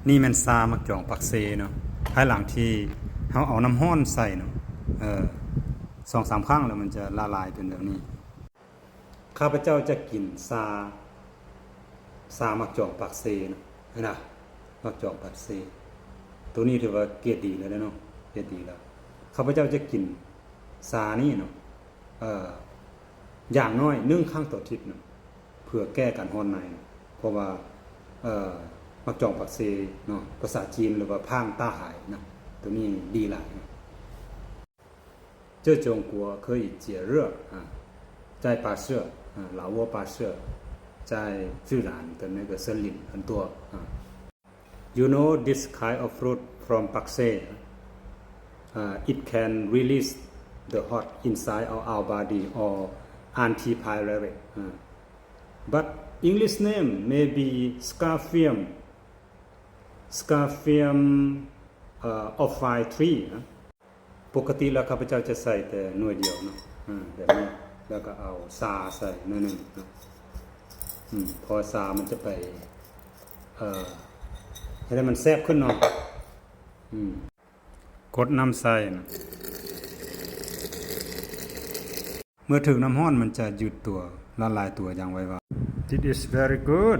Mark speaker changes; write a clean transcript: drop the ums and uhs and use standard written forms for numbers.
Speaker 1: นี่แม่นซามักจองปักเซเนาะภายหลังที่เฮาเอาน้ำร้อนใส่เนาะ2-3 ครั้งแล้วมันจะละลายเป็นแบบนี้ข้าพเจ้าจะกินซามักจองปักเซเนาะนะมักจองปักเซตัวนี้ถือว่าเกรดดีแล้วเนาะเกรดดีแล้วข้าพเจ้าจะกินซานี่เนาะอย่างน้อย1ครั้งต่ออาทิตย์เนาะเพื่อแก้การร้อนในเพราะว่ามักจองปักเซเนาะภาษาจีนหรือว่าพางต้าหายนะตัวนี้ดีหลาย这种果可以解热在巴舍老挝巴舍在自然的那个森林很多You know this kind of fruit from Pakse it can release the hot inside of our body or antipyrenic but English name may be Scarfium ophi tree ปกติแล้วข้าพเจ้าจะใส่แต่หน่วยเดียวเนาะแบบนี้แล้วก็เอาซาใส่หน่อยนึงเนาะพอซามันจะไปให้มันแซ่บขึ้นเนาะกดน้ำใส่นะเมื่อถึงน้ำร้อนมันจะหยุดตัวละลายตัวอย่างไวๆ This is very good